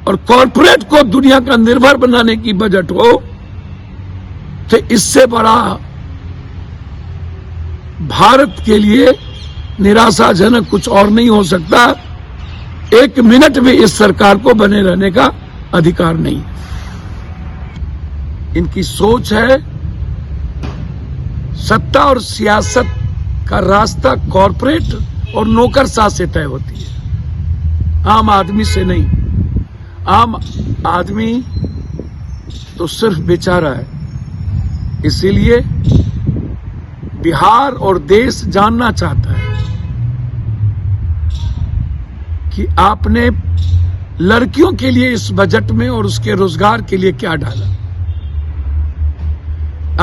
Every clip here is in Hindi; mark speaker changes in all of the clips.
Speaker 1: और कॉरपोरेट को दुनिया का निर्भर बनाने की बजट हो, तो इससे बड़ा भारत के लिए निराशाजनक कुछ और नहीं हो सकता। एक मिनट भी इस सरकार को बने रहने का अधिकार नहीं। इनकी सोच है सत्ता और सियासत का रास्ता कॉरपोरेट और नौकरशाह से तय होती है, आम आदमी से नहीं। आम आदमी तो सिर्फ बेचारा है। इसीलिए बिहार और देश जानना चाहता है कि आपने लड़कियों के लिए इस बजट में और उसके रोजगार के लिए क्या डाला।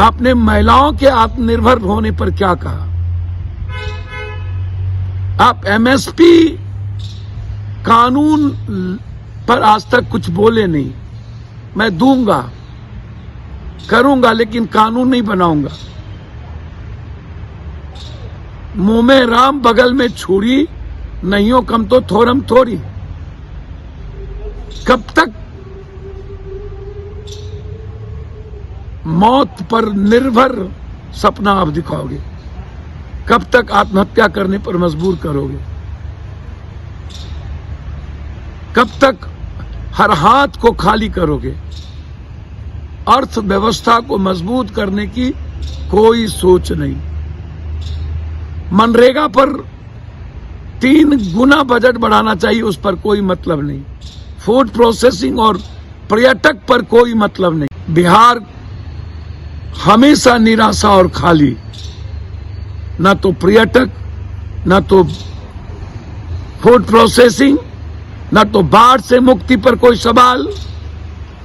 Speaker 1: आपने महिलाओं के आत्मनिर्भर होने पर क्या कहा। आप एमएसपी कानून पर आज तक कुछ बोले नहीं। मैं दूंगा, करूंगा, लेकिन कानून नहीं बनाऊंगा। मुंह में राम बगल में छुरी, नहीं हो कम तो थोरम थोड़ी। कब तक मौत पर निर्भर सपना आप दिखाओगे? कब तक आत्महत्या करने पर मजबूर करोगे? कब तक हर हाथ को खाली करोगे? अर्थव्यवस्था को मजबूत करने की कोई सोच नहीं। मनरेगा पर 3 गुना बजट बढ़ाना चाहिए, उस पर कोई मतलब नहीं। फूड प्रोसेसिंग और पर्यटक पर कोई मतलब नहीं। बिहार हमेशा निराशा और खाली, ना तो पर्यटक, ना तो फूड प्रोसेसिंग, ना तो बाढ़ से मुक्ति पर कोई सवाल,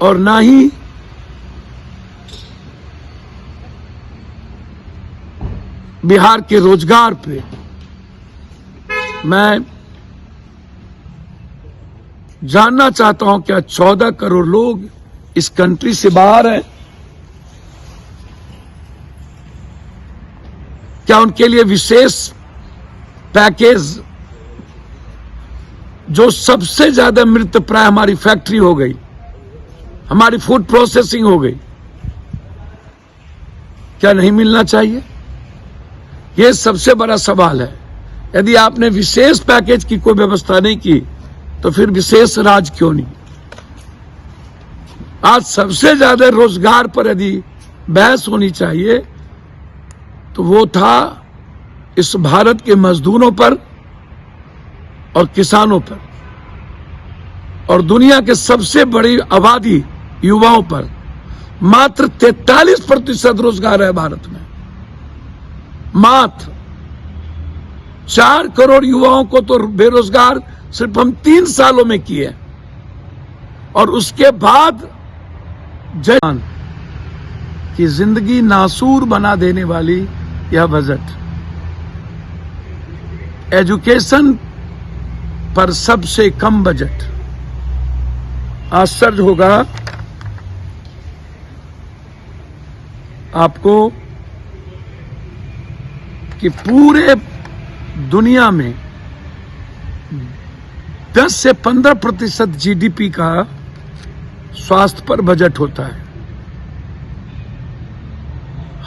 Speaker 1: और ना ही बिहार के रोजगार पे। मैं जानना चाहता हूं, क्या 14 करोड़ लोग इस कंट्री से बाहर हैं? क्या उनके लिए विशेष पैकेज? जो सबसे ज्यादा मृतप्राय हमारी फैक्ट्री हो गई, हमारी फूड प्रोसेसिंग हो गई, क्या नहीं मिलना चाहिए? यह सबसे बड़ा सवाल है। यदि आपने विशेष पैकेज की कोई व्यवस्था नहीं की, तो फिर विशेष राज क्यों नहीं? आज सबसे ज्यादा रोजगार पर यदि बहस होनी चाहिए, तो वो था इस भारत के मजदूरों पर और किसानों पर, और दुनिया के सबसे बड़ी आबादी युवाओं पर। मात्र 43% रोजगार है भारत में। मात्र 4 करोड़ युवाओं को तो बेरोजगार सिर्फ हम 3 सालों में किए, और उसके बाद जन की जिंदगी नासूर बना देने वाली यह बजट। एजुकेशन पर सबसे कम बजट। आश्चर्य होगा आपको कि पूरे दुनिया में 10 से 15% जीडीपी का स्वास्थ्य पर बजट होता है।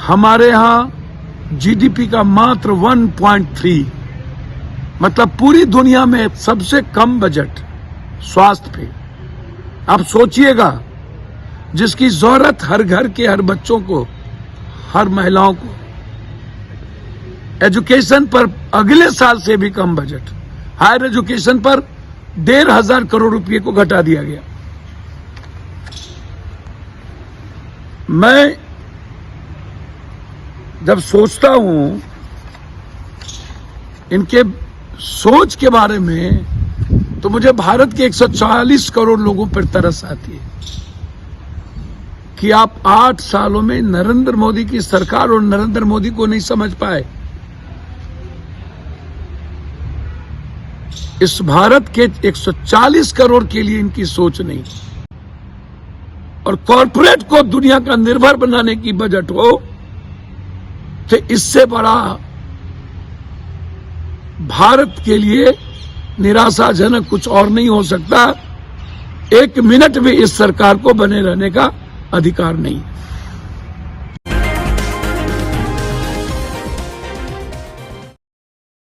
Speaker 1: हमारे यहां जीडीपी का मात्र 1.3, मतलब पूरी दुनिया में सबसे कम बजट स्वास्थ्य पे। आप सोचिएगा, जिसकी जरूरत हर घर के हर बच्चों को, हर महिलाओं को। एजुकेशन पर अगले साल से भी कम बजट। हायर एजुकेशन पर 1,500 करोड़ रुपए को घटा दिया गया। मैं जब सोचता हूं इनके सोच के बारे में, तो मुझे भारत के 140 करोड़ लोगों पर तरस आती है कि आप 8 सालों में नरेंद्र मोदी की सरकार और नरेंद्र मोदी को नहीं समझ पाए। इस भारत के 140 करोड़ के लिए इनकी सोच नहीं। और कॉरपोरेट को दुनिया का निर्भर बनाने की बजट हो, तो इससे बड़ा भारत के लिए निराशाजनक कुछ और नहीं हो सकता। 1 मिनट भी इस सरकार को बने रहने का अधिकार नहीं है।